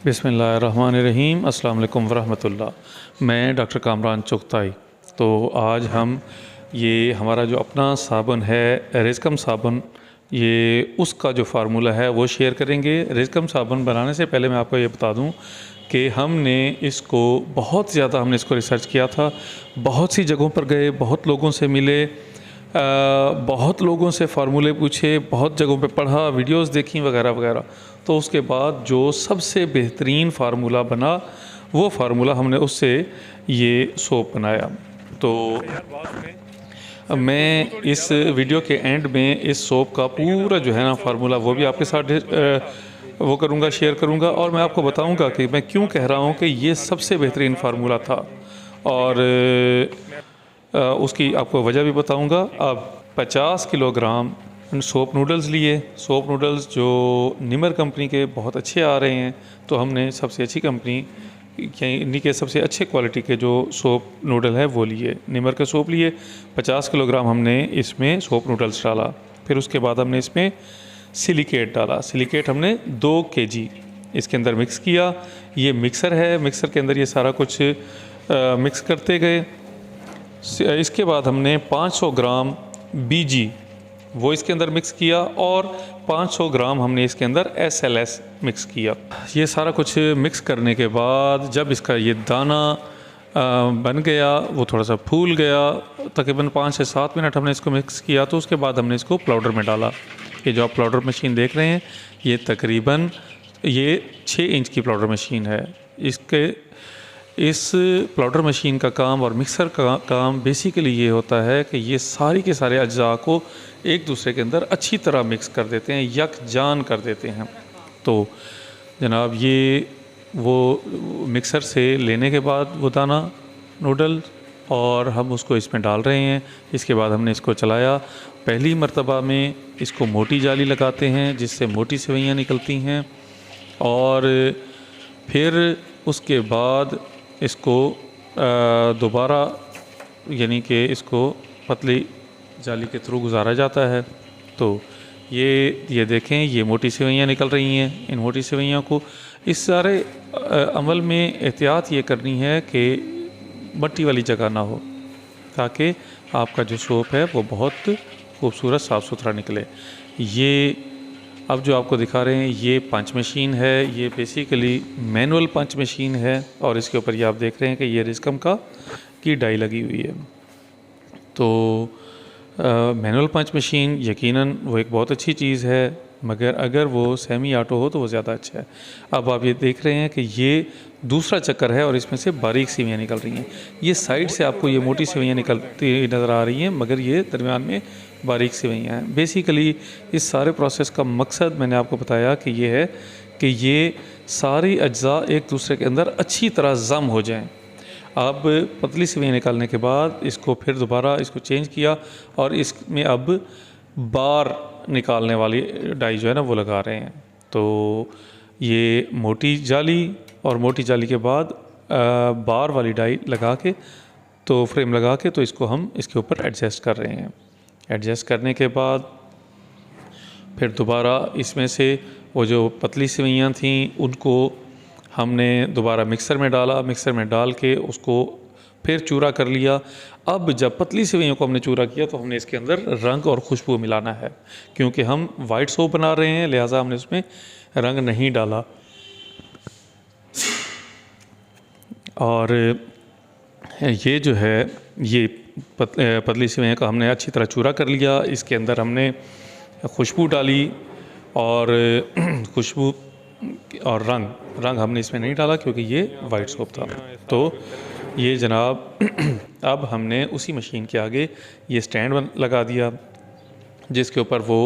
बिस्मिल्लाहिर्रहमानिर्रहीम। अस्सलाम वालेकुम वरहमतुल्लाह। मैं डॉक्टर कामरान चुगताई। तो आज हम ये हमारा जो अपना साबुन है रिज़कम साबुन, ये उसका जो फार्मूला है वो शेयर करेंगे। रिज़कम साबुन बनाने से पहले मैं आपको ये बता दूं कि हमने इसको बहुत ज़्यादा इसको रिसर्च किया था, बहुत सी जगहों पर गए, बहुत लोगों से मिले, बहुत लोगों से फार्मूले पूछे, बहुत जगहों पे पढ़ा, वीडियोस देखी वगैरह वगैरह। तो उसके बाद जो सबसे बेहतरीन फार्मूला बना वो फार्मूला हमने उससे ये सोप बनाया। तो मैं इस वीडियो के एंड में इस सोप का पूरा जो है ना फार्मूला वो भी आपके साथ वो करूँगा, शेयर करूँगा, और मैं आपको बताऊँगा कि मैं क्यों कह रहा हूँ कि ये सबसे बेहतरीन फार्मूला था, और उसकी आपको वजह भी बताऊंगा। अब 50 किलोग्राम सोप नूडल्स लिए। सोप नूडल्स जो निमर कंपनी के बहुत अच्छे आ रहे हैं, तो हमने सबसे अच्छी कंपनी इन्हीं के सबसे अच्छे क्वालिटी के जो सोप नूडल है वो लिए, निमर के सोप लिए। 50 किलोग्राम हमने इसमें सोप नूडल्स डाला। फिर उसके बाद हमने इसमें सिलिकेट डाला। सिलिकेट हमने 2 kg इसके अंदर मिक्स किया। ये मिक्सर है, मिक्सर के अंदर ये सारा कुछ मिक्स करते गए। इसके बाद हमने 500 ग्राम बीजी वो इसके अंदर मिक्स किया, और 500 ग्राम हमने इसके अंदर SLS मिक्स किया। ये सारा कुछ मिक्स करने के बाद जब इसका ये दाना बन गया, वो थोड़ा सा फूल गया, तकरीबन 5 से 7 मिनट हमने इसको मिक्स किया। तो उसके बाद हमने इसको पाउडर में डाला। ये जो आप पाउडर मशीन देख रहे हैं, ये तकरीबन 6 इंच की पाउडर मशीन है। इस पाउडर मशीन का काम और मिक्सर का काम बेसिकली ये होता है कि ये सारी के सारे अज्जा को एक दूसरे के अंदर अच्छी तरह मिक्स कर देते हैं, यकजान कर देते हैं। तो जनाब ये वो मिक्सर से लेने के बाद वो दाना नूडल, और हम उसको इसमें डाल रहे हैं। इसके बाद हमने इसको चलाया। पहली मर्तबा में इसको मोटी जाली लगाते हैं जिससे मोटी सेवइयाँ निकलती हैं, और फिर उसके बाद इसको दोबारा यानी कि इसको पतली जाली के थ्रू गुजारा जाता है। तो ये देखें, ये मोटी सेवइयाँ निकल रही हैं। इन मोटी सेवइयाँ को इस सारे अमल में एहतियात ये करनी है कि मट्टी वाली जगह ना हो, ताकि आपका जो सोप है वो बहुत खूबसूरत साफ़ सुथरा निकले। ये अब जो आपको दिखा रहे हैं ये पंच मशीन है। ये बेसिकली मैनुअल पंच मशीन है, और इसके ऊपर ये आप देख रहे हैं कि ये रिज़कम की डाई लगी हुई है। तो मैनुअल पंच मशीन यकीनन वो एक बहुत अच्छी चीज़ है, मगर अगर वो सेमी ऑटो हो तो वो ज़्यादा अच्छा है। अब आप ये देख रहे हैं कि ये दूसरा चक्कर है, और इसमें से बारीक सेवइयाँ निकल रही हैं। ये साइड से आपको ये मोटी सेवइयाँ निकलती नज़र आ रही हैं, मगर ये दरमियान में बारीक सेवइयाँ हैं। बेसिकली इस सारे प्रोसेस का मकसद मैंने आपको बताया कि ये है कि ये सारी अज्जा एक दूसरे के अंदर अच्छी तरह जम हो जाएं। अब पतली सेवइयाँ निकालने के बाद इसको फिर दोबारा इसको चेंज किया, और इसमें अब बार निकालने वाली डाई जो है ना वो लगा रहे हैं। तो ये मोटी जाली, और मोटी जाली के बाद बार वाली डाई लगा के, तो फ्रेम लगा के, तो इसको हम इसके ऊपर एडजस्ट कर रहे हैं। एडजस्ट करने के बाद फिर दोबारा इसमें से वो जो पतली सेवइयाँ थीं उनको हमने दोबारा मिक्सर में डाला। मिक्सर में डाल के उसको फिर चूरा कर लिया। अब जब पतली सेवइयों को हमने चूरा किया तो हमने इसके अंदर रंग और खुशबू मिलाना है, क्योंकि हम वाइट सोप बना रहे हैं, लिहाजा हमने उसमें रंग नहीं डाला। और ये जो है ये पतली सेवइयों का हमने अच्छी तरह चूरा कर लिया। इसके अंदर हमने खुशबू डाली, और खुशबू और रंग हमने इसमें नहीं डाला क्योंकि ये वाइट सोप था। तो ये जनाब अब हमने उसी मशीन के आगे ये स्टैंड लगा दिया, जिसके ऊपर वो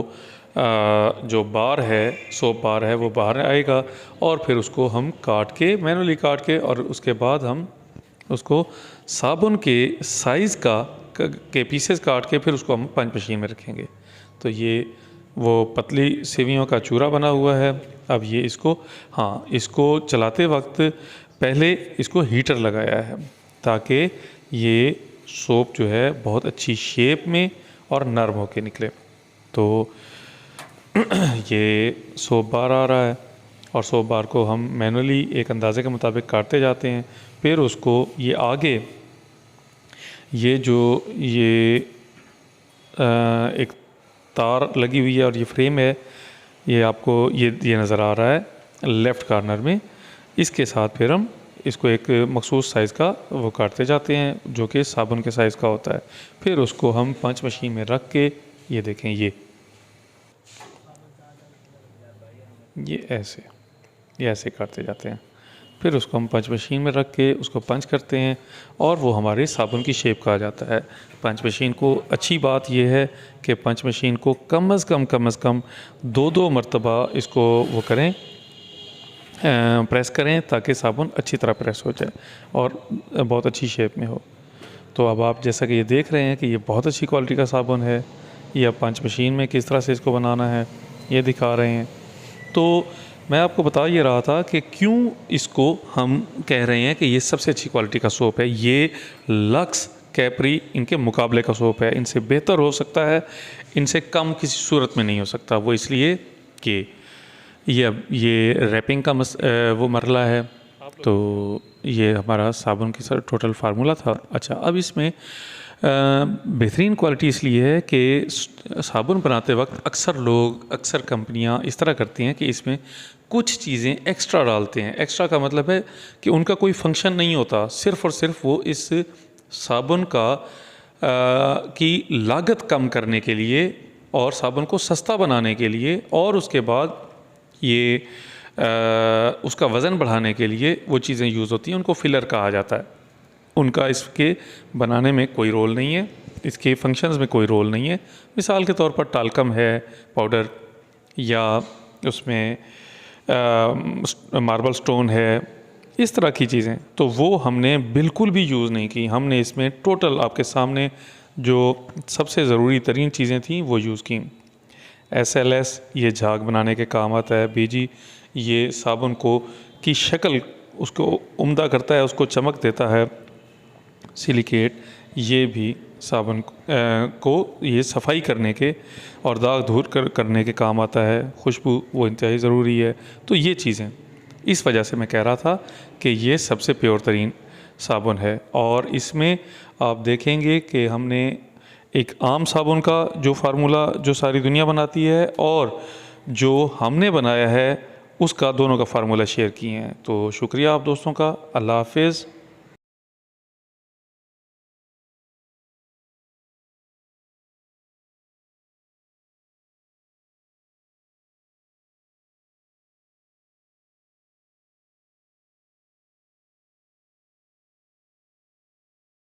जो बार है, सोप बार है, वो बाहर आएगा, और फिर उसको हम काट के, मैनुअली काट के, और उसके बाद हम उसको साबुन के साइज़ के पीसेस काट के फिर उसको हम पंच मशीन में रखेंगे। तो ये वो पतली सेवइयों का चूरा बना हुआ है। अब ये इसको चलाते वक्त पहले इसको हीटर लगाया है, ताकि ये सोप जो है बहुत अच्छी शेप में और नरम होके निकले। तो ये सोप बार आ रहा है, और सोप बार को हम मैनुअली एक अंदाज़े के मुताबिक काटते जाते हैं। फिर उसको ये आगे ये एक तार लगी हुई है और ये फ्रेम है, ये आपको ये नज़र आ रहा है लेफ़्ट कॉर्नर में। इसके साथ फिर हम इसको एक मखसूस साइज़ का वो काटते जाते हैं जो कि साबुन के साइज़ का होता है। फिर उसको हम पंच मशीन में रख के ये देखें ये ऐसे काटते जाते हैं। फिर उसको हम पंच मशीन में रख के उसको पंच करते हैं और वो हमारे साबुन की शेप का आ जाता है। पंच मशीन को अच्छी बात यह है कि पंच मशीन को कम अज़ कम 2 मरतबा इसको वो करें, प्रेस करें ताकि साबुन अच्छी तरह प्रेस हो जाए और बहुत अच्छी शेप में हो। तो अब आप जैसा कि ये देख रहे हैं कि ये बहुत अच्छी क्वालिटी का साबुन है। ये अब पंच मशीन में किस तरह से इसको बनाना है ये दिखा रहे हैं। तो मैं आपको बता ये रहा था कि क्यों इसको हम कह रहे हैं कि ये सबसे अच्छी क्वालिटी का सोप है। ये लक्स, कैपरी इनके मुकाबले का सोप है। इनसे बेहतर हो सकता है, इनसे कम किसी सूरत में नहीं हो सकता। वो इसलिए कि ये रैपिंग का वो मरला है। तो ये हमारा साबुन की सर टोटल फार्मूला था। अच्छा, अब इसमें बेहतरीन क्वालिटी इसलिए है कि साबुन बनाते वक्त अक्सर कंपनियां इस तरह करती हैं कि इसमें कुछ चीज़ें एक्स्ट्रा डालते हैं। एक्स्ट्रा का मतलब है कि उनका कोई फंक्शन नहीं होता, सिर्फ़ और सिर्फ वो इस साबुन की लागत कम करने के लिए और साबुन को सस्ता बनाने के लिए और उसके बाद ये उसका वज़न बढ़ाने के लिए वो चीज़ें यूज़ होती हैं। उनको फिलर कहा जाता है। उनका इसके बनाने में कोई रोल नहीं है, इसके फंक्शंस में कोई रोल नहीं है। मिसाल के तौर पर टाल्कम है पाउडर या उसमें मार्बल स्टोन है, इस तरह की चीज़ें, तो वो हमने बिल्कुल भी यूज़ नहीं की। हमने इसमें टोटल आपके सामने जो सबसे ज़रूरी तरीन चीज़ें थी वो यूज़ की। SLS ये झाग बनाने के काम आता है। BG ये साबुन की शक्ल उसको उम्दा करता है, उसको चमक देता है। सिलिकेट ये भी साबुन को ये सफाई करने के और दाग धूल करने के काम आता है। खुशबू वो इंतहाई ज़रूरी है। तो ये चीज़ें इस वजह से मैं कह रहा था कि ये सबसे प्योर तरीन साबुन है। और इसमें आप देखेंगे कि हमने एक आम साबुन का जो फार्मूला जो सारी दुनिया बनाती है और जो हमने बनाया है उसका दोनों का फार्मूला शेयर किए हैं। तो शुक्रिया आप दोस्तों का। अल्लाह हाफिज़।